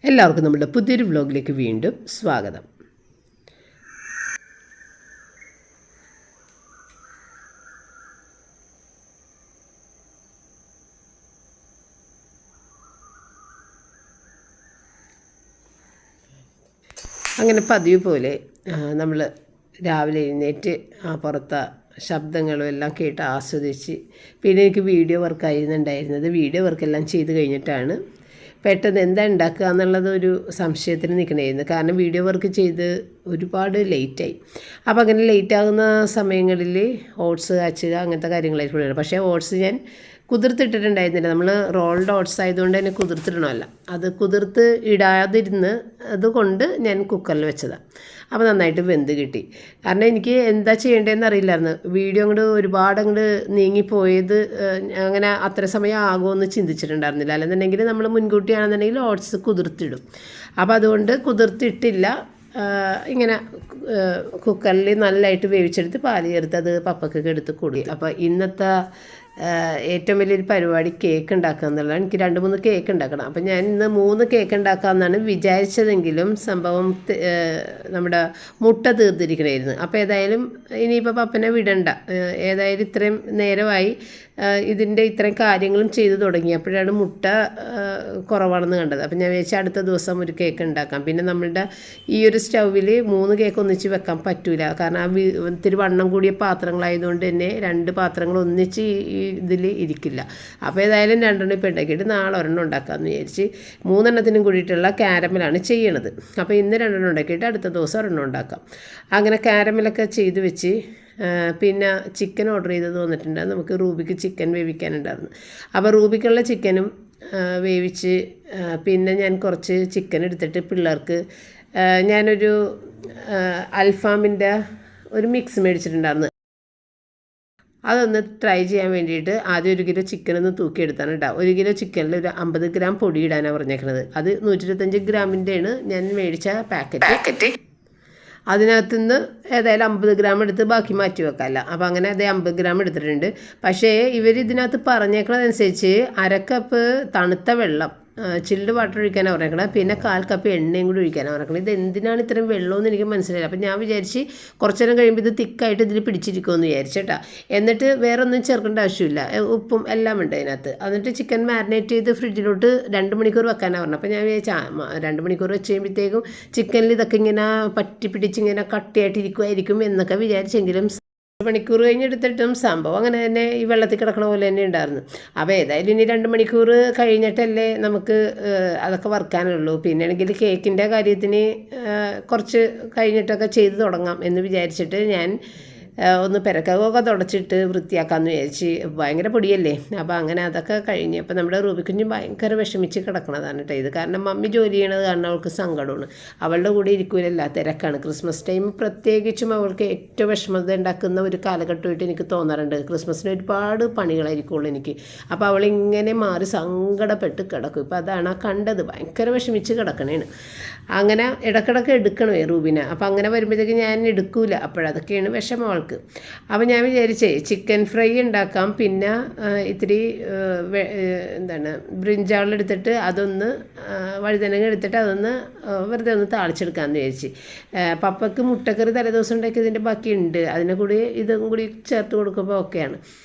എല്ലാവർക്കും നമ്മുടെ പുതിയൊരു വ്ലോഗിലേക്ക് വീണ്ടും സ്വാഗതം. അങ്ങനെ പതിവ് പോലെ നമ്മൾ രാവിലെ എഴുന്നേറ്റ് പുറത്തെ ശബ്ദങ്ങളും എല്ലാം കേട്ട് ആസ്വദിച്ച്, പിന്നെ എനിക്ക് വീഡിയോ വർക്കായിരുന്നുണ്ടായിരുന്നത്. വീഡിയോ വർക്കെല്ലാം ചെയ്ത് കഴിഞ്ഞിട്ടാണ് പെട്ടെന്ന് എന്താ ഉണ്ടാക്കുക എന്നുള്ളത് ഒരു സംശയത്തിന് നിൽക്കണമായിരുന്നു. കാരണം വീഡിയോ വർക്ക് ചെയ്ത് ഒരുപാട് ലേറ്റായി. അപ്പോൾ അങ്ങനെ ലേറ്റാകുന്ന സമയങ്ങളിൽ ഓട്സ് കാച്ചുക അങ്ങനത്തെ കാര്യങ്ങളായിരിക്കും. പക്ഷേ ഓട്സ് ഞാൻ കുതിർത്തിട്ടിട്ടുണ്ടായിരുന്നില്ല. നമ്മൾ റോൾഡ് ഓട്സ് ആയതുകൊണ്ട് തന്നെ കുതിർത്തിടണമല്ല, അത് കുതിർത്ത് ഇടാതിരുന്ന് അതുകൊണ്ട് ഞാൻ കുക്കറിൽ വെച്ചതാണ്. അപ്പോൾ നന്നായിട്ട് വെന്ത് കിട്ടി. കാരണം എനിക്ക് എന്താ ചെയ്യേണ്ടതെന്ന് അറിയില്ലായിരുന്നു. വീഡിയോ ഒരുപാട് നീങ്ങിപ്പോയത് അങ്ങനെ അത്ര സമയം ആകുമെന്ന് ചിന്തിച്ചിട്ടുണ്ടായിരുന്നില്ല. അല്ലെന്നുണ്ടെങ്കിൽ നമ്മൾ മുൻകൂട്ടിയാണെന്നുണ്ടെങ്കിൽ ഓട്സ് കുതിർത്തിടും. അപ്പോൾ അതുകൊണ്ട് കുതിർത്തിട്ടില്ല. ഇങ്ങനെ കുക്കറിൽ നല്ലതായിട്ട് വേവിച്ചെടുത്ത് പാല് ചേർത്ത് അത് പപ്പക്കൊക്കെ എടുത്ത് കൊടുക്കും. അപ്പോൾ ഇന്നത്തെ ഏറ്റവും വലിയൊരു പരിപാടി കേക്ക് ഉണ്ടാക്കുക എന്നുള്ളതാണ്. എനിക്ക് 2-3 കേക്ക് ഉണ്ടാക്കണം. അപ്പം ഞാൻ ഇന്ന് 3 കേക്ക് ഉണ്ടാക്കാമെന്നാണ് വിചാരിച്ചതെങ്കിലും സംഭവം നമ്മുടെ മുട്ട തീർത്തിരിക്കണമായിരുന്നു. അപ്പോൾ ഏതായാലും ഇനിയിപ്പോൾ പപ്പനെ വിടണ്ട, ഏതായാലും ഇത്രയും നേരമായി ഇതിൻ്റെ ഇത്രയും കാര്യങ്ങളും ചെയ്തു തുടങ്ങിയപ്പോഴാണ് മുട്ട കുറവാണെന്ന് കണ്ടത്. അപ്പം ഞാൻ വിചാരിച്ച അടുത്ത ദിവസം ഒരു കേക്ക് ഉണ്ടാക്കാം. പിന്നെ നമ്മളുടെ ഈ ഒരു സ്റ്റൗവിൽ 3 കേക്ക് ഒന്നിച്ച് വെക്കാൻ പറ്റില്ല. കാരണം ആ ഇത്തിരി വണ്ണം കൂടിയ പാത്രങ്ങളായതുകൊണ്ട് തന്നെ 2 പാത്രങ്ങൾ ഒന്നിച്ച് ഇതിൽ ഇരിക്കില്ല. അപ്പോൾ ഏതായാലും 2 ഇപ്പോൾ ഉണ്ടാക്കിയിട്ട് നാളെ 1 ഉണ്ടാക്കാമെന്ന് വിചാരിച്ച് 3 കൂടിയിട്ടുള്ള കാരമലാണ് ചെയ്യണത്. അപ്പോൾ ഇന്ന് 2 ഉണ്ടാക്കിയിട്ട് അടുത്ത ദിവസം 1 ഉണ്ടാക്കാം. അങ്ങനെ കാരമലൊക്കെ ചെയ്ത് വെച്ച് പിന്നെ ചിക്കൻ ഓർഡർ ചെയ്തത് വന്നിട്ടുണ്ട്. നമുക്ക് റൂബിക്ക് ചിക്കൻ വേവിക്കാനുണ്ടായിരുന്നു. അപ്പോൾ റൂബിക്കുള്ള ചിക്കനും വേവിച്ച്, പിന്നെ ഞാൻ കുറച്ച് ചിക്കൻ എടുത്തിട്ട് പിള്ളേർക്ക് ഞാനൊരു അൽഫാമിൻ്റെ ഒരു മിക്സ് മേടിച്ചിട്ടുണ്ടായിരുന്നു. അതൊന്ന് ട്രൈ ചെയ്യാൻ വേണ്ടിയിട്ട് ആദ്യം 1 കിലോ ചിക്കൻ ഒന്ന് തൂക്കിയെടുത്താണ് കേട്ടോ. 1 കിലോ ചിക്കനിൽ ഒരു 50 ഗ്രാം പൊടി ഇടാനാണ് പറഞ്ഞേക്കുന്നത്. അത് 125 ഗ്രാമിൻ്റെയാണ് ഞാൻ മേടിച്ച പാക്കറ്റ്. അതിനകത്തുനിന്ന് ഏതായാലും 50 ഗ്രാം എടുത്ത് ബാക്കി മാറ്റി വെക്കാമല്ല. അപ്പോൾ അങ്ങനെ അതേ 50 ഗ്രാം എടുത്തിട്ടുണ്ട്. പക്ഷേ ഇതിനകത്ത് പറഞ്ഞേക്കണതനുസരിച്ച് 1/2 കപ്പ് തണുത്ത വെള്ളം, ചില്ല് വാട്ടർ ഒഴിക്കാനാണ് പറഞ്ഞേക്കണത്. പിന്നെ 1/4 കപ്പ് എണ്ണയും കൂടി ഒഴിക്കാനാണ് പറഞ്ഞേക്കണത്. ഇത് എന്തിനാണ് ഇത്രയും വെള്ളമെന്ന് എനിക്ക് മനസ്സിലായില്ല. അപ്പോൾ ഞാൻ വിചാരിച്ച് കുറച്ച് നേരം കഴിയുമ്പോൾ ഇത് തിക്കായിട്ട് ഇതിൽ പിടിച്ചിരിക്കുമെന്ന് വിചാരിച്ചേട്ടാ. എന്നിട്ട് വേറെ ഒന്നും ചേർക്കേണ്ട ആവശ്യമില്ല, ഉപ്പും എല്ലാം ഉണ്ട് അതിനകത്ത്. എന്നിട്ട് ചിക്കൻ മാരിനേറ്റ് ചെയ്ത് ഫ്രിഡ്ജിലോട്ട് 2 മണിക്കൂർ വെക്കാനാണ് പറഞ്ഞത്. അപ്പോൾ ഞാൻ വിചാരിച്ച 2 മണിക്കൂർ വെച്ച് കഴിയുമ്പോഴത്തേക്കും ചിക്കനിൽ ഇതൊക്കെ ഇങ്ങനെ പറ്റി പിടിച്ചിങ്ങനെ കട്ടിയായിട്ടിരിക്കുമായിരിക്കും എന്നൊക്കെ വിചാരിച്ചെങ്കിലും 2 മണിക്കൂർ കഴിഞ്ഞെടുത്തിട്ടും സംഭവം അങ്ങനെ തന്നെ ഈ വെള്ളത്തിൽ കിടക്കണ പോലെ തന്നെ ഉണ്ടായിരുന്നു. അപ്പോൾ ഏതായാലും ഇനി 2 മണിക്കൂർ കഴിഞ്ഞിട്ടല്ലേ നമുക്ക് അതൊക്കെ വറുക്കാനുള്ളൂ. പിന്നെ ആണെങ്കിൽ കേക്കിൻ്റെ കാര്യത്തിന് കുറച്ച് കഴിഞ്ഞിട്ടൊക്കെ ചെയ്ത് തുടങ്ങാം എന്ന് വിചാരിച്ചിട്ട് ഞാൻ ഒന്ന് പെരക്കൊക്കെ തുടച്ചിട്ട് വൃത്തിയാക്കാമെന്ന് വിചാരിച്ച്. ഭയങ്കര പൊടിയല്ലേ. അപ്പോൾ അങ്ങനെ അതൊക്കെ കഴിഞ്ഞ് അപ്പോൾ നമ്മുടെ റൂബിക്കുഞ്ഞ് ഭയങ്കര വിഷമിച്ച് കിടക്കണതാണ് കേട്ടോ ഇത്. കാരണം മമ്മി ജോലി ചെയ്യണത് കാരണം അവൾക്ക് സങ്കടമാണ്. അവളുടെ കൂടെ ഇരിക്കൂലല്ല, തിരക്കാണ്. ക്രിസ്മസ് ടൈം പ്രത്യേകിച്ചും അവൾക്ക് ഏറ്റവും വിഷമത ഉണ്ടാക്കുന്ന ഒരു കാലഘട്ടമായിട്ട് എനിക്ക് തോന്നാറുണ്ട്. ക്രിസ്മസിന് ഒരുപാട് പണികളായിരിക്കുള്ളൂ എനിക്ക്. അപ്പോൾ അവളിങ്ങനെ മാറി സങ്കടപ്പെട്ട് കിടക്കും. ഇപ്പോൾ അതാണ് ആ കണ്ടത്, ഭയങ്കര വിഷമിച്ച് കിടക്കണേണ്. അങ്ങനെ ഇടക്കിടക്ക് എടുക്കണമേ റൂബിനെ. അപ്പോൾ അങ്ങനെ വരുമ്പോഴത്തേക്ക് ഞാൻ എടുക്കൂല. അപ്പോഴതൊക്കെയാണ് വിഷമം അവൾക്ക്. അപ്പോൾ ഞാൻ വിചാരിച്ചേ ചിക്കൻ ഫ്രൈ ഉണ്ടാക്കാം. പിന്നെ ഇത്തിരി ബ്രിഞ്ചാളെടുത്തിട്ട് അതൊന്ന് വഴുതനങ്ങ എടുത്തിട്ട് അതൊന്ന് വെറുതെ ഒന്ന് താളിച്ചെടുക്കാമെന്ന് വിചാരിച്ച്. പപ്പയ്ക്ക് മുട്ടക്കറി തലേദിവസം ഉണ്ടാക്കിയതിൻ്റെ ബാക്കിയുണ്ട്, അതിനെ കൂടി ഇതും കൂടി ചേർത്ത് കൊടുക്കുമ്പോൾ ഓക്കെയാണ്.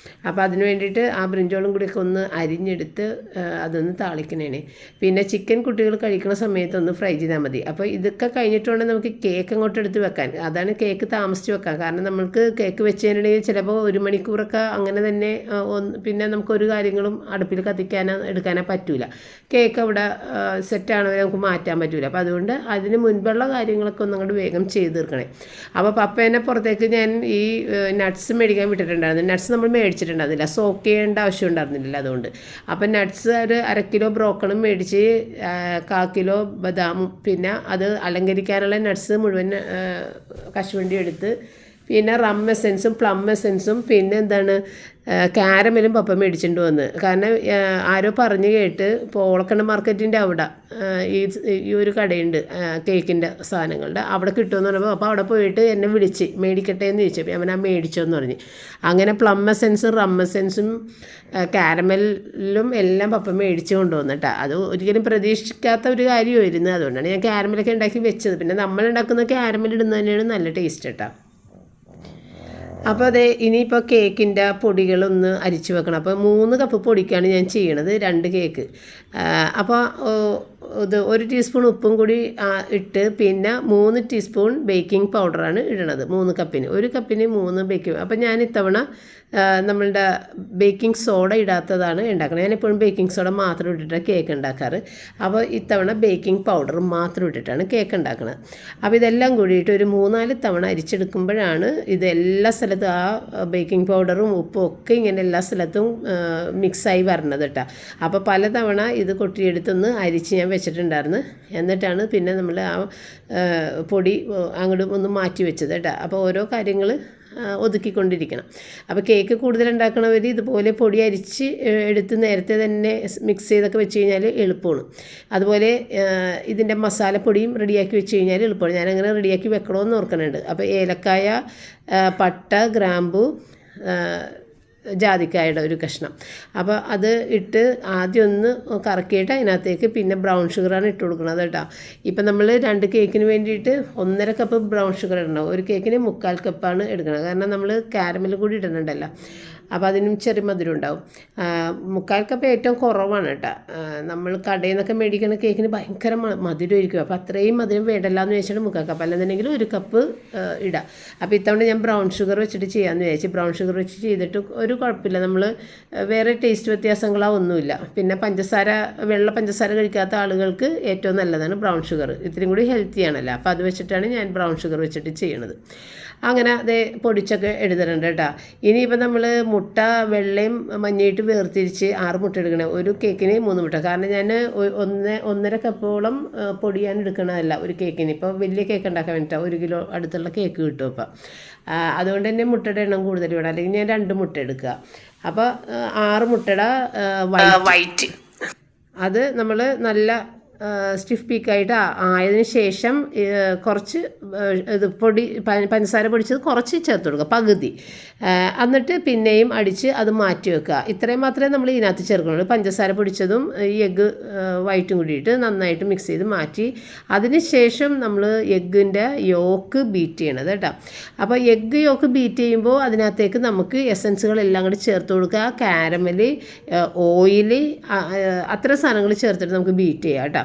അപ്പോൾ അതിന് വേണ്ടിയിട്ട് ആ ബ്രിഞ്ചോളും കൂടിയൊക്കെ ഒന്ന് അരിഞ്ഞെടുത്ത് അതൊന്ന് താളിക്കണേനെ. പിന്നെ ചിക്കൻ കുട്ടികൾ കഴിക്കുന്ന സമയത്തൊന്ന് ഫ്രൈ ചെയ്താൽ മതി. അപ്പോൾ ഇതൊക്കെ കഴിഞ്ഞിട്ടുണ്ടെങ്കിൽ നമുക്ക് കേക്ക് അങ്ങോട്ട് എടുത്ത് വെക്കാൻ. അതാണ് കേക്ക് താമസിച്ച് വെക്കാം. കാരണം നമ്മൾക്ക് കേക്ക് വെച്ച് കഴിഞ്ഞിട്ടുണ്ടെങ്കിൽ ചിലപ്പോൾ 1 മണിക്കൂറൊക്കെ അങ്ങനെ തന്നെ പിന്നെ നമുക്കൊരു കാര്യങ്ങളും അടുപ്പിൽ എടുക്കാനോ പറ്റില്ല. കേക്ക് അവിടെ സെറ്റാണോ നമുക്ക് മാറ്റാൻ പറ്റില്ല. അപ്പോൾ അതുകൊണ്ട് അതിന് മുൻപുള്ള കാര്യങ്ങളൊക്കെ ഒന്നും വേഗം ചെയ്ത് തീർക്കണേ. അപ്പോൾ പപ്പേനെ പുറത്തേക്ക് ഞാൻ ഈ നട്ട്സ് മേടിക്കാൻ വിട്ടിട്ടുണ്ടായിരുന്നു. നട്ട്സ് നമ്മൾ മേടിച്ചിട്ടുണ്ടായിരുന്നില്ല, സോക്ക് ചെയ്യേണ്ട ആവശ്യം ഉണ്ടായിരുന്നില്ല. അതുകൊണ്ട് അപ്പം നട്ട്സ് ഒരു 1/2 കിലോ ബ്രോക്കണും മേടിച്ച് 1/4 കിലോ ബദാമും പിന്നെ അത് അലങ്കരിക്കാനുള്ള നട്ട്സ് മുഴുവൻ കശുവണ്ടി എടുത്ത് പിന്നെ റം എസെൻസും പ്ലം എസെൻസും പിന്നെ എന്താണ് കാരമലും പപ്പ മേടിച്ചിട്ട് വന്ന്. കാരണം ആരോ പറഞ്ഞു കേട്ട് പോളക്കണ്ണ മാർക്കറ്റിൻ്റെ അവിടെ ഈ ഒരു കടയുണ്ട് കേക്കിൻ്റെ സാധനങ്ങളുടെ, അവിടെ കിട്ടുമെന്ന് പറഞ്ഞപ്പോൾ അപ്പോൾ അവിടെ പോയിട്ട് എന്നെ വിളിച്ച് മേടിക്കട്ടെ എന്ന് ചോദിച്ചപ്പോൾ അവൻ മേടിച്ചോന്ന് പറഞ്ഞ്. അങ്ങനെ പ്ലം എസെൻസും റം എസെൻസും കാരമലും എല്ലാം പപ്പ മേടിച്ച് കൊണ്ടുവന്നിട്ടാ. അത് ഒരിക്കലും പ്രതീക്ഷിക്കാത്ത ഒരു കാര്യമായിരുന്നു. അതുകൊണ്ടാണ് ഞാൻ കാരമലൊക്കെ ഉണ്ടാക്കി വെച്ചത്. പിന്നെ നമ്മളുണ്ടാക്കുന്ന കാരമൽ ഇടുന്നത് തന്നെയാണ് നല്ല ടേസ്റ്റ് കേട്ടോ. അപ്പോൾ അതെ, ഇനിയിപ്പോൾ കേക്കിൻ്റെ പൊടികളൊന്ന് അരിച്ച് വെക്കണം. അപ്പോൾ 3 കപ്പ് പൊടിക്കാണ് ഞാൻ ചെയ്യണത്, 2 കേക്ക്. അപ്പോൾ ഇത് 1 ടീസ്പൂൺ ഉപ്പും കൂടി ഇട്ട് പിന്നെ 3 ടീസ്പൂൺ ബേക്കിംഗ് പൗഡറാണ് ഇടണത് 3 കപ്പിന്. 1 കപ്പിന് 3 ബേക്കിംഗ്. അപ്പോൾ ഞാൻ ഇത്തവണ നമ്മളുടെ ബേക്കിംഗ് സോഡ ഇടാത്തതാണ് ഉണ്ടാക്കുന്നത്. ഞാനെപ്പോഴും ബേക്കിംഗ് സോഡ മാത്രം ഇട്ടിട്ടാണ് കേക്ക് ഉണ്ടാക്കാറ്. അപ്പോൾ ഇത്തവണ ബേക്കിംഗ് പൗഡർ മാത്രം ഇട്ടിട്ടാണ് കേക്ക് ഉണ്ടാക്കുന്നത്. അപ്പോൾ ഇതെല്ലാം കൂടിയിട്ട് ഒരു 3-4 തവണ അരിച്ചെടുക്കുമ്പോഴാണ് ഇതെല്ലാ സ്ഥലത്തും ആ ബേക്കിംഗ് പൗഡറും ഉപ്പും ഒക്കെ ഇങ്ങനെ എല്ലാ സ്ഥലത്തും മിക്സായി വരണത് കേട്ടോ. അപ്പോൾ പല തവണ ഇത് കൊട്ടിയെടുത്തൊന്ന് അരിച്ച് ഞാൻ വെച്ചിട്ടുണ്ടായിരുന്നു. എന്നിട്ടാണ് പിന്നെ നമ്മൾ ആ പൊടി അങ്ങോട്ട് ഒന്ന് മാറ്റി വെച്ചത് കേട്ടോ. അപ്പോൾ ഓരോ കാര്യങ്ങൾ ഒതുക്കിക്കൊണ്ടിരിക്കണം. അപ്പോൾ കേക്ക് കൂടുതൽ ഉണ്ടാക്കണവർ ഇതുപോലെ പൊടി അരിച്ച് എടുത്ത് നേരത്തെ തന്നെ മിക്സ് ചെയ്തൊക്കെ വെച്ച് കഴിഞ്ഞാൽ എളുപ്പമാണ്. അതുപോലെ ഇതിൻ്റെ മസാലപ്പൊടിയും റെഡിയാക്കി വെച്ച് കഴിഞ്ഞാൽ എളുപ്പമാണ്. ഞാനങ്ങനെ റെഡിയാക്കി വെക്കണമെന്ന് ഓർക്കുന്നുണ്ട്. അപ്പോൾ ഏലക്കായ, പട്ട, ഗ്രാമ്പു, ജാതിക്കായുടെ ഒരു കഷ്ണം, അപ്പോൾ അത് ഇട്ട് ആദ്യം ഒന്ന് കറക്കിയിട്ട് അതിനകത്തേക്ക് പിന്നെ ബ്രൗൺ ഷുഗറാണ് ഇട്ട് കൊടുക്കുന്നത് കേട്ടോ. ഇപ്പം നമ്മൾ 2 കേക്കിന് വേണ്ടിയിട്ട് 1.5 കപ്പ് ബ്രൗൺ ഷുഗർ ഇടണം. ഒരു കേക്കിന് 3/4 കപ്പാണ് എടുക്കണം. കാരണം നമ്മൾ കാരമൽ കൂടി ഇടുന്നുണ്ടല്ലോ, അപ്പോൾ അതിനും ചെറിയ മധുരം ഉണ്ടാവും. 3/4 കപ്പ് ഏറ്റവും കുറവാണ് കേട്ടോ. നമ്മൾ കടയിൽ നിന്നൊക്കെ മേടിക്കുന്ന കേക്കിന് ഭയങ്കര മധുരമായിരിക്കും. അപ്പോൾ അത്രയും മധുരം വേണ്ടല്ലാന്ന് വെച്ചിട്ട് 3/4 കപ്പ്, അല്ലെന്നുണ്ടെങ്കിൽ 1 കപ്പ് ഇടാം. അപ്പോൾ ഇത്തവണ ഞാൻ ബ്രൗൺ ഷുഗർ വെച്ചിട്ട് ചെയ്യാമെന്ന് വിചാരിച്ചു. ബ്രൗൺ ഷുഗർ വെച്ച് ചെയ്തിട്ട് ഒരു കുഴപ്പമില്ല, നമ്മൾ വേറെ ടേസ്റ്റ് വ്യത്യാസങ്ങളോ ഒന്നുമില്ല. പിന്നെ വെള്ള പഞ്ചസാര കഴിക്കാത്ത ആളുകൾക്ക് ഏറ്റവും നല്ലതാണ് ബ്രൗൺ ഷുഗർ. ഇത്തിരി കൂടി ഹെൽത്തിയാണല്ലോ. അപ്പോൾ അത് വെച്ചിട്ടാണ് ഞാൻ ബ്രൗൺ ഷുഗർ വെച്ചിട്ട് ചെയ്യണത്. അങ്ങനെ അതേ പൊടിച്ചൊക്കെ എടുത്തിട്ടുണ്ട് കേട്ടോ. ഇനിയിപ്പോൾ നമ്മൾ മുട്ട വെള്ളയും മഞ്ഞയിട്ട് വേർതിരിച്ച് 6 മുട്ട എടുക്കണം. ഒരു കേക്കിന് 3 മുട്ട. കാരണം ഞാൻ 1.5 കപ്പോളം പൊടിയാണ് എടുക്കണതല്ല ഒരു കേക്കിന്. ഇപ്പോൾ വലിയ കേക്ക് ഉണ്ടാക്കാൻ വേണ്ടിയിട്ടാണ് 1 കിലോ അടുത്തുള്ള കേക്ക് കിട്ടും. അപ്പോൾ അതുകൊണ്ട് തന്നെ മുട്ടയുടെ എണ്ണം കൂടുതൽ വേണം. അല്ലെങ്കിൽ ഞാൻ 2 മുട്ട എടുക്കുക. അപ്പോൾ 6 മുട്ടയുടെ വൈറ്റ് അത് നമ്മൾ നല്ല സ്റ്റിഫ് പീക്കായിട്ട് ആയതിനു ശേഷം കുറച്ച് ഇത് പഞ്ചസാര പൊടിച്ചത് കുറച്ച് ചേർത്ത് കൊടുക്കുക, പകുതി. എന്നിട്ട് പിന്നെയും അടിച്ച് അത് മാറ്റി വെക്കുക. ഇത്രയും മാത്രമേ നമ്മൾ ഇതിനകത്ത് ചേർക്കുന്നുള്ളൂ. പഞ്ചസാര പൊടിച്ചതും ഈ എഗ്ഗ് വൈറ്റും കൂടിയിട്ട് നന്നായിട്ട് മിക്സ് ചെയ്ത് മാറ്റി അതിന് ശേഷം നമ്മൾ എഗ്ഗിൻ്റെ യോക്ക് ബീറ്റ് ചെയ്യണത് കേട്ടോ. അപ്പോൾ എഗ്ഗ് യോക്ക് ബീറ്റ് ചെയ്യുമ്പോൾ അതിനകത്തേക്ക് നമുക്ക് എസൻസുകളെല്ലാം കൂടി ചേർത്ത് കൊടുക്കുക. കാരമൽ, ഓയിൽ, അത്ര സാധനങ്ങൾ ചേർത്തിട്ട് നമുക്ക് ബീറ്റ് ചെയ്യാം കേട്ടോ.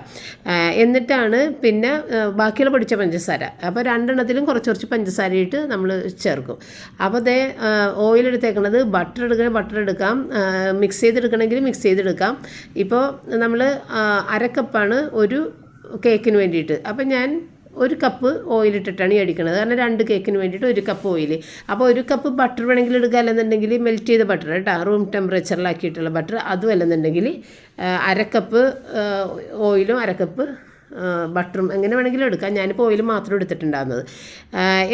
എന്നിട്ടാണ് പിന്നെ ബാക്കിയുള്ള പൊടിച്ച പഞ്ചസാര, അപ്പോൾ 2 എണ്ണത്തിലും കുറച്ച് പഞ്ചസാരയിട്ട് നമ്മൾ ചേർക്കും. അപ്പോൾ അതേ ഓയിൽ എടുത്തേക്കുന്നത് ബട്ടർ എടുക്കാം, മിക്സ് ചെയ്തെടുക്കണമെങ്കിൽ മിക്സ് ചെയ്തെടുക്കാം. ഇപ്പോൾ നമ്മൾ 1/2 കപ്പാണ് ഒരു കേക്കിന് വേണ്ടിയിട്ട്. അപ്പം ഞാൻ 1 കപ്പ് ഓയിലിട്ടിട്ടാണ് ഈ അടിക്കുന്നത്. കാരണം 2 കേക്കിന് വേണ്ടിയിട്ട് 1 കപ്പ് ഓയിൽ. അപ്പോൾ 1 കപ്പ് ബട്ടർ വേണമെങ്കിൽ എടുക്കുക, അല്ലെന്നുണ്ടെങ്കിൽ മെൽറ്റ് ചെയ്ത ബട്ടർ കേട്ടോ, റൂം ടെമ്പറേച്ചറിലാക്കിയിട്ടുള്ള ബട്ടർ. അതും അല്ലെന്നുണ്ടെങ്കിൽ 1/2 കപ്പ് ഓയിലും 1/2 കപ്പ് ബട്ടറും എങ്ങനെ വേണമെങ്കിലും എടുക്കാം. ഞാനിപ്പോൾ ഓയിൽ മാത്രം എടുത്തിട്ടുണ്ടാകുന്നത്.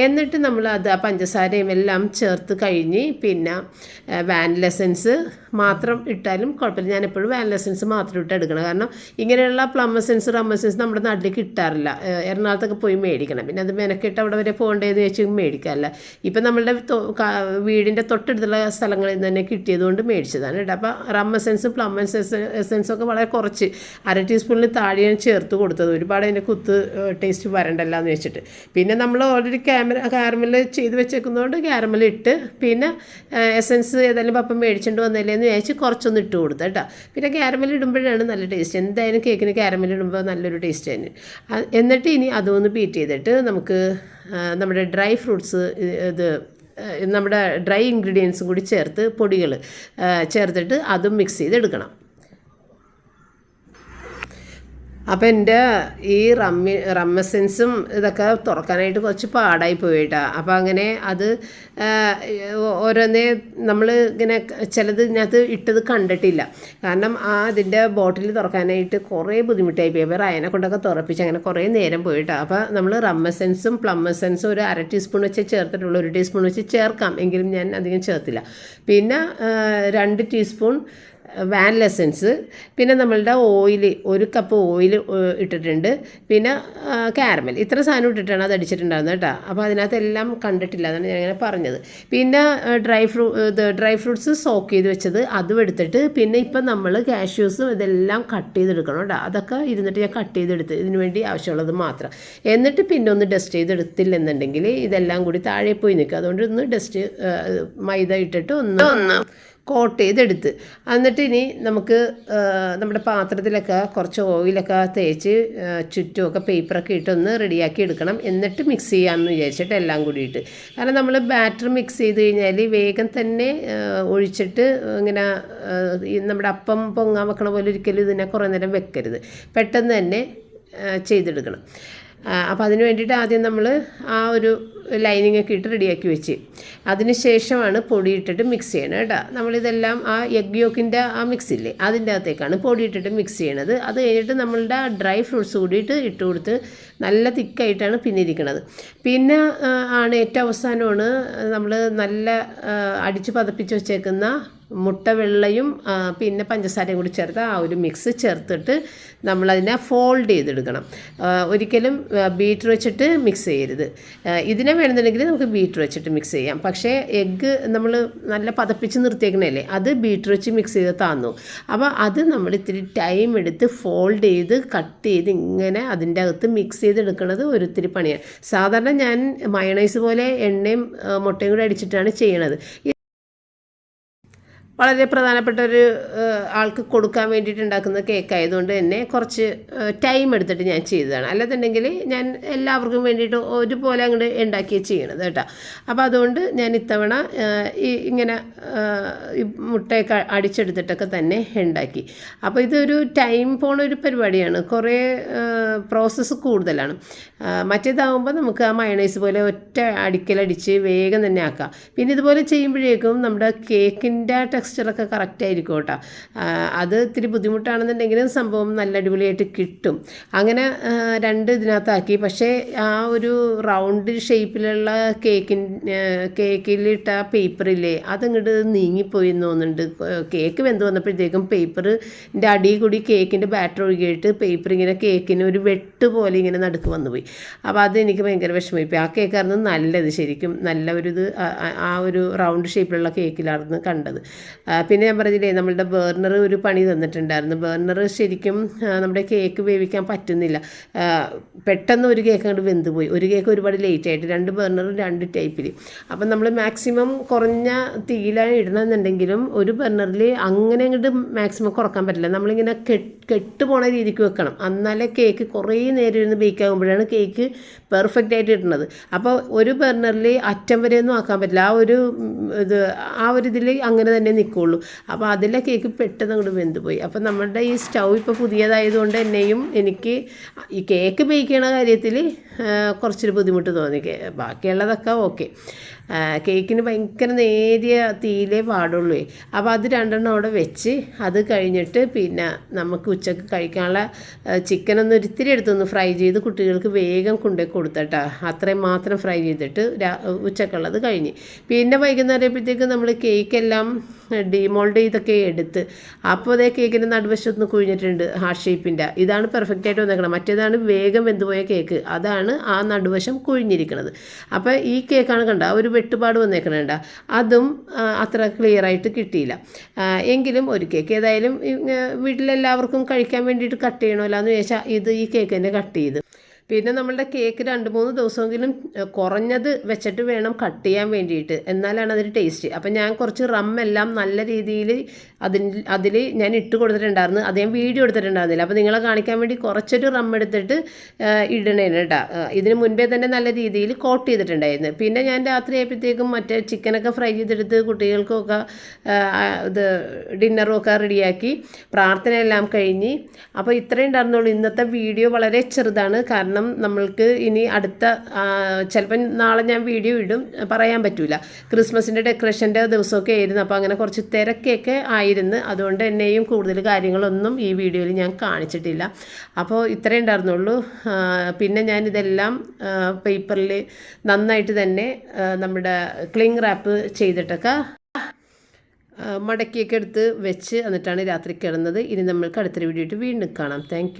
എന്നിട്ട് നമ്മൾ അത് ആ പഞ്ചസാരയും എല്ലാം ചേർത്ത് കഴിഞ്ഞ് പിന്നെ വാനില എസൻസ് മാത്രം ഇട്ടാലും കുഴപ്പമില്ല. ഞാനെപ്പോഴും വാനില എസൻസ് മാത്രം ഇട്ട് എടുക്കണം. കാരണം ഇങ്ങനെയുള്ള പ്ലം എസൻസ്, റം എസൻസ് നമ്മുടെ നാട്ടിലേക്ക് കിട്ടാറില്ല. എറണാകുളത്തൊക്കെ പോയി മേടിക്കണം. പിന്നെ അത് മെനക്കെട്ട് അവിടെ വരെ പോകേണ്ടതെന്ന് വെച്ച് മേടിക്കാറില്ല. ഇപ്പം നമ്മളുടെ വീടിൻ്റെ തൊട്ടടുത്തുള്ള സ്ഥലങ്ങളിൽ നിന്ന് തന്നെ കിട്ടിയതുകൊണ്ട് മേടിച്ചതാണ് കേട്ടോ. അപ്പോൾ റം എസൻസും പ്ലം എസൻസൊക്കെ വളരെ കുറച്ച് 1/2 ടീസ്പൂണിൽ താഴെ ഞാൻ ചേർത്ത് കൊടുത്തത്. ഒരുപാട് അതിൻ്റെ കുത്ത് ടേസ്റ്റ് വരണ്ടല്ലോ എന്ന് വെച്ചിട്ട്. പിന്നെ നമ്മൾ ഓൾറെഡി കാരമൽ ചെയ്ത് വെച്ചേക്കുന്നതുകൊണ്ട് കാരമൽ ഇട്ട് പിന്നെ എസൻസ് ഏതായാലും പപ്പം മേടിച്ചുകൊണ്ട് വന്നില്ലേ എന്ന് വിചാരിച്ച് കുറച്ചൊന്ന് ഇട്ട് കൊടുത്തു കേട്ടോ. പിന്നെ കാരമൽ ഇടുമ്പോഴാണ് നല്ല ടേസ്റ്റ്. എന്തായാലും കേക്കിന് കാരമൽ ഇടുമ്പോൾ നല്ലൊരു ടേസ്റ്റ് തന്നെ. എന്നിട്ട് ഇനി അതൊന്ന് ബീറ്റ് ചെയ്തിട്ട് നമുക്ക് നമ്മുടെ ഡ്രൈ ഫ്രൂട്ട്സ് നമ്മുടെ ഡ്രൈ ഇൻഗ്രീഡിയൻസും കൂടി ചേർത്ത് പൊടികൾ ചേർത്തിട്ട് അതും മിക്സ് ചെയ്തെടുക്കണം. അപ്പോൾ എൻ്റെ ഈ റമ്മസെൻസും ഇതൊക്കെ തുറക്കാനായിട്ട് കുറച്ച് പാടായി പോയിട്ടാ. അപ്പോൾ അങ്ങനെ അത് ഓരോന്നേ നമ്മൾ ഇങ്ങനെ ചിലത് ഇതിനകത്ത് ഇട്ടത് കണ്ടിട്ടില്ല. കാരണം അതിൻ്റെ ബോട്ടിൽ തുറക്കാനായിട്ട് കുറേ ബുദ്ധിമുട്ടായി പോയി. അപ്പോൾ റയനെ കൊണ്ടൊക്കെ തുറപ്പിച്ച് അങ്ങനെ കുറേ നേരം പോയിട്ടാ. അപ്പോൾ നമ്മൾ റമ്മസെൻസും പ്ലമ്മസെൻസും ഒരു 1/2 ടീസ്പൂൺ വെച്ച് ചേർത്തിട്ടുള്ളൂ. 1 ടീസ്പൂൺ വെച്ച് ചേർക്കാം, എങ്കിലും ഞാൻ അധികം ചേർത്തില്ല. പിന്നെ 2 ടീസ്പൂൺ വാനില എസൻസ്, പിന്നെ നമ്മളുടെ ഓയിൽ 1 കപ്പ് ഓയിൽ ഇട്ടിട്ടുണ്ട്, പിന്നെ കാരമൽ. ഇത്ര സാധനം ഇട്ടിട്ടാണ് അത് അടിച്ചിട്ടുണ്ടായിരുന്നത് കേട്ടോ. അപ്പോൾ അതിനകത്തെല്ലാം കണ്ടിട്ടില്ല, അതാണ് ഞാൻ അങ്ങനെ പറഞ്ഞത്. പിന്നെ ഡ്രൈ ഫ്രൂട്ട്സ് സോക്ക് ചെയ്ത് വെച്ചത് അതും എടുത്തിട്ട്, പിന്നെ ഇപ്പം നമ്മൾ കാഷ്യൂസും ഇതെല്ലാം കട്ട് ചെയ്തെടുക്കണം കേട്ടോ. അതൊക്കെ ഇരുന്നിട്ട് ഞാൻ കട്ട് ചെയ്തെടുത്ത് ഇതിനു വേണ്ടി ആവശ്യമുള്ളത് മാത്രം. എന്നിട്ട് പിന്നെ ഒന്ന് ഡസ്റ്റ് ചെയ്തെടുത്തില്ലെന്നുണ്ടെങ്കിൽ ഇതെല്ലാം കൂടി താഴെ പോയി നിൽക്കും. അതുകൊണ്ട് ഒന്ന് ഡസ്റ്റ് മൈദ ഇട്ടിട്ട് ഒന്ന് കോട്ട് ചെയ്തെടുത്ത്, എന്നിട്ട് ഇനി നമുക്ക് നമ്മുടെ പാത്രത്തിലൊക്കെ കുറച്ച് ഓയിലൊക്കെ തേച്ച് ചുറ്റുമൊക്കെ പേപ്പറൊക്കെ ഇട്ടൊന്ന് റെഡിയാക്കി എടുക്കണം. എന്നിട്ട് മിക്സ് ചെയ്യാമെന്ന് വിചാരിച്ചിട്ട് എല്ലാം കൂടിയിട്ട്. കാരണം നമ്മൾ ബാറ്റർ മിക്സ് ചെയ്ത് കഴിഞ്ഞാൽ വേഗം തന്നെ ഒഴിച്ചിട്ട് ഇങ്ങനെ നമ്മുടെ അപ്പം പൊങ്ങാൻ വെക്കണ പോലെ ഒരിക്കലും ഇതിനെ കുറേ നേരം വെക്കരുത്, പെട്ടെന്ന് തന്നെ ചെയ്തെടുക്കണം. അപ്പോൾ അതിന് വേണ്ടിയിട്ട് ആദ്യം നമ്മൾ ആ ഒരു ലൈനിങ് ഒക്കെ ഇട്ട് റെഡിയാക്കി വെച്ച് അതിന് ശേഷമാണ് പൊടി ഇട്ടിട്ട് മിക്സ് ചെയ്യണം കേട്ടോ. നമ്മളിതെല്ലാം ആ എഗ് യോക്കിൻ്റെ ആ മിക്സ് ഇല്ലേ അതിൻ്റെ അകത്തേക്കാണ് പൊടി ഇട്ടിട്ട് മിക്സ് ചെയ്യണത്. അത് കഴിഞ്ഞിട്ട് നമ്മളുടെ ഡ്രൈ ഫ്രൂട്ട്സ് കൂടിയിട്ട് ഇട്ട് കൊടുത്ത് നല്ല തിക്കായിട്ടാണ് പിന്നെ ഇരിക്കുന്നത്. പിന്നെ ആണ് ഏറ്റവും അവസാനമാണ് നമ്മൾ നല്ല അടിച്ച് പതപ്പിച്ച് വെച്ചേക്കുന്ന മുട്ട വെള്ളയും പിന്നെ പഞ്ചസാരയും കൂടി ചേർത്ത് ആ ഒരു മിക്സ് ചേർത്തിട്ട് നമ്മളതിനെ ഫോൾഡ് ചെയ്തെടുക്കണം. ഒരിക്കലും ബീറ്റർ വെച്ചിട്ട് മിക്സ് ചെയ്യരുത്. ഇതിനെ വേണമെന്നുണ്ടെങ്കിൽ നമുക്ക് ബീറ്റർ വെച്ചിട്ട് മിക്സ് ചെയ്യാം. പക്ഷേ എഗ്ഗ് നമ്മൾ നല്ല പതപ്പിച്ച് നിർത്തിയേക്കണല്ലേ, അത് ബീറ്റർ വെച്ച് മിക്സ് ചെയ്ത് താന്നു. അപ്പോൾ അത് നമ്മൾ ഇത്തിരി ടൈം എടുത്ത് ഫോൾഡ് ചെയ്ത് കട്ട് ചെയ്ത് ഇങ്ങനെ അതിൻ്റെ അകത്ത് മിക്സ് ചെയ്തെടുക്കുന്നത് ഒരിത്തിരി പണിയാണ്. സാധാരണ ഞാൻ മയണൈസ് പോലെ എണ്ണയും മുട്ടയും കൂടി അടിച്ചിട്ടാണ് ചെയ്യണത്. വളരെ പ്രധാനപ്പെട്ട ഒരു ആൾക്ക് കൊടുക്കാൻ വേണ്ടിയിട്ട് ഉണ്ടാക്കുന്ന കേക്ക് ആയതുകൊണ്ട് തന്നെ കുറച്ച് ടൈം എടുത്തിട്ട് ഞാൻ ചെയ്തതാണ്. അല്ലാന്നുണ്ടെങ്കിൽ ഞാൻ എല്ലാവർക്കും വേണ്ടിയിട്ട് ഒരുപോലെ അങ്ങോട്ട് ഉണ്ടാക്കി ചെയ്യണത് കേട്ടോ. അപ്പോൾ അതുകൊണ്ട് ഞാൻ ഇത്തവണ ഇങ്ങനെ മുട്ടയൊക്കെ അടിച്ചെടുത്തിട്ടൊക്കെ തന്നെ ഉണ്ടാക്കി. അപ്പോൾ ഇതൊരു ടൈം പോണ ഒരു പരിപാടിയാണ്, കുറേ പ്രോസസ്സ് കൂടുതലാണ്. മറ്റേതാകുമ്പോൾ നമുക്ക് ആ മയണൈസ് പോലെ ഒറ്റ അടിക്കലടിച്ച് വേഗം തന്നെ ആക്കാം. പിന്നെ ഇതുപോലെ ചെയ്യുമ്പോഴേക്കും നമ്മുടെ കേക്കിൻ്റെ ടെക്സ്ചറൊക്കെ കറക്റ്റ് ആയിരിക്കും കേട്ടോ. അത് ഇത്തിരി ബുദ്ധിമുട്ടാണെന്നുണ്ടെങ്കിലും സംഭവം നല്ല അടിപൊളിയായിട്ട് കിട്ടും. അങ്ങനെ ഇതിനകത്താക്കി. പക്ഷേ ആ ഒരു റൗണ്ട് ഷേപ്പിലുള്ള കേക്കിലിട്ട പേപ്പറില്ലേ അതങ്ങോട്ട് നീങ്ങിപ്പോയി എന്ന് തോന്നുന്നുണ്ട്. കേക്ക് വെന്ത് വന്നപ്പോഴത്തേക്കും പേപ്പറിൻ്റെ അടിയിൽ കൂടി കേക്കിൻ്റെ ബാറ്റർ ഒഴുകിയിട്ട് പേപ്പർ ഇങ്ങനെ കേക്കിന് ഒരു വെട്ട് പോലെ ഇങ്ങനെ നടുക്ക് വന്നുപോയി. അപ്പോൾ അതെനിക്ക് ഭയങ്കര വിഷമമായിപ്പോയി. ആ കേക്കായിരുന്നു നല്ലത്, ശരിക്കും നല്ല ആ ഒരു റൗണ്ട് ഷേപ്പിലുള്ള കേക്കിലായിരുന്നു കണ്ടത്. പിന്നെ ഞാൻ പറഞ്ഞില്ലേ നമ്മളുടെ ബർണർ ഒരു പണി തന്നിട്ടുണ്ടായിരുന്നു. ബർണർ ശരിക്കും നമ്മുടെ കേക്ക് വേവിക്കാൻ പറ്റുന്നില്ല. പെട്ടെന്ന് ഒരു കേക്ക് അങ്ങോട്ട് വെന്തുപോയി. ഒരു കേക്ക് ഒരുപാട് ലേറ്റായിട്ട്, 2 ബർണറും 2 ടൈപ്പിൽ. അപ്പം നമ്മൾ മാക്സിമം കുറഞ്ഞ തീയിലാണ് ഇടണമെന്നുണ്ടെങ്കിലും ഒരു ബർണറിൽ അങ്ങനെ അങ്ങോട്ട് മാക്സിമം കുറക്കാൻ പറ്റില്ല. നമ്മളിങ്ങനെ കെട്ട് പോണ രീതിക്ക് വെക്കണം, എന്നാലേ കേക്ക് കുറേ നേരം ഇരുന്ന് ബേക്ക് ആകുമ്പോഴാണ് കേക്ക് പെർഫെക്റ്റ് ആയിട്ട് ഇടുന്നത്. അപ്പോൾ ഒരു ബർണറിൽ അറ്റം വരെ ഒന്നും ആക്കാൻ പറ്റില്ല. ആ ഒരു ഇതിൽ അങ്ങനെ തന്നെ നിൽക്കുള്ളൂ. അപ്പോൾ അതിലെ കേക്ക് പെട്ടെന്ന് അങ്ങോട്ട് വെന്തുപോയി. അപ്പോൾ നമ്മുടെ ഈ സ്റ്റൗ ഇപ്പോൾ പുതിയതായതുകൊണ്ട് തന്നെയും എനിക്ക് ഈ കേക്ക് ബേക്ക് ചെയ്യണ കാര്യത്തിൽ കുറച്ചൊരു ബുദ്ധിമുട്ട് തോന്നി. ബാക്കിയുള്ളതൊക്കെ ഓക്കെ. കേക്കിന് ഭയങ്കര നേരിയ തീയിലേ പാടുള്ളൂ. അപ്പോൾ അത് 2 അവിടെ വെച്ച് അത് കഴിഞ്ഞിട്ട് പിന്നെ നമുക്ക് ഉച്ചക്ക് കഴിക്കാനുള്ള ചിക്കനൊന്ന് ഒരിത്തിരി എടുത്തൊന്ന് ഫ്രൈ ചെയ്ത് കുട്ടികൾക്ക് വേഗം കൊണ്ടുപോയി കൊടുത്തട്ടാ. അത്രയും മാത്രം ഫ്രൈ ചെയ്തിട്ട് ഉച്ചക്കുള്ളത് കഴിഞ്ഞ് പിന്നെ വൈകുന്നേരപ്പോഴത്തേക്ക് നമ്മൾ കേക്കെല്ലാം ഡീമോൾഡ് ചെയ്തൊക്കെ എടുത്ത് അപ്പോൾ അതേ കേക്കിൻ്റെ നടുവശത്തൊന്ന് കുഴിഞ്ഞിട്ടുണ്ട് ഹാർട്ട് ഷേപ്പിൻ്റെ. ഇതാണ് പെർഫെക്റ്റ് ആയിട്ട് വന്നേക്കണം. മറ്റേതാണ് വേഗം വെന്തുപോയ കേക്ക്, അതാണ് ആ നടുവശം കുഴിഞ്ഞിരിക്കുന്നത്. അപ്പോൾ ഈ കേക്കാണ് കണ്ട ഒരു വെട്ടുപാട് വന്നേക്കണേണ്ട, അതും അത്ര ക്ലിയർ ആയിട്ട് കിട്ടിയില്ല. എങ്കിലും ഒരു കേക്ക് ഏതായാലും വീട്ടിലെല്ലാവർക്കും കഴിക്കാൻ വേണ്ടിയിട്ട് കട്ട് ചെയ്യണമല്ലോ എന്ന് ചോദിച്ചാൽ ഈ കേക്ക് തന്നെ കട്ട് ചെയ്ത് പിന്നെ നമ്മളുടെ കേക്ക് 2-3 ദിവസമെങ്കിലും കുറഞ്ഞത് വെച്ചിട്ട് വേണം കട്ട് ചെയ്യാൻ വേണ്ടിയിട്ട്, എന്നാലാണ് അതൊരു ടേസ്റ്റ്. അപ്പം ഞാൻ കുറച്ച് റമ്മെല്ലാം നല്ല രീതിയിൽ അതിൽ ഞാൻ ഇട്ട് കൊടുത്തിട്ടുണ്ടായിരുന്നു. അത് ഞാൻ വീഡിയോ എടുത്തിട്ടുണ്ടായിരുന്നില്ല. അപ്പോൾ നിങ്ങളെ കാണിക്കാൻ വേണ്ടി കുറച്ചൊരു റം എടുത്തിട്ട് ഇടണേന് കേട്ടോ. ഇതിന് മുൻപേ തന്നെ നല്ല രീതിയിൽ കോട്ട് ചെയ്തിട്ടുണ്ടായിരുന്നു. പിന്നെ ഞാൻ രാത്രി ആയപ്പോഴത്തേക്കും മറ്റേ ചിക്കനൊക്കെ ഫ്രൈ ചെയ്തെടുത്ത് കുട്ടികൾക്കൊക്കെ ഇത് ഡിന്നറും ഒക്കെ റെഡിയാക്കി പ്രാർത്ഥനയെല്ലാം കഴിഞ്ഞ്. അപ്പോൾ ഇത്രയും ഉണ്ടായിരുന്നുള്ളൂ. ഇന്നത്തെ വീഡിയോ വളരെ ചെറുതാണ്, കാരണം നമ്മൾക്ക് ഇനി അടുത്ത ചിലപ്പം നാളെ ഞാൻ വീഡിയോ ഇടും, പറയാൻ പറ്റില്ല. ക്രിസ്മസിൻ്റെ ഡെക്കറേഷൻ്റെ ദിവസമൊക്കെ ആയിരുന്നു. അപ്പോൾ അങ്ങനെ കുറച്ച് തിരക്കൊക്കെ ആയിരുന്നു. അതുകൊണ്ട് എന്നെയും കൂടുതൽ കാര്യങ്ങളൊന്നും ഈ വീഡിയോയിൽ ഞാൻ കാണിച്ചിട്ടില്ല. അപ്പോൾ ഇത്രയും ഉണ്ടായിരുന്നുള്ളൂ. പിന്നെ ഞാനിതെല്ലാം പേപ്പറിൽ നന്നായിട്ട് തന്നെ നമ്മുടെ ക്ലിങ് റാപ്പ് ചെയ്തിട്ടൊക്കെ മടക്കിയൊക്കെ എടുത്ത് വെച്ച് എന്നിട്ടാണ് രാത്രി കിടന്നത്. ഇനി നമ്മൾക്ക് അടുത്തൊരു വീഡിയോ ആയിട്ട് വീണ്ടും കാണാം. താങ്ക്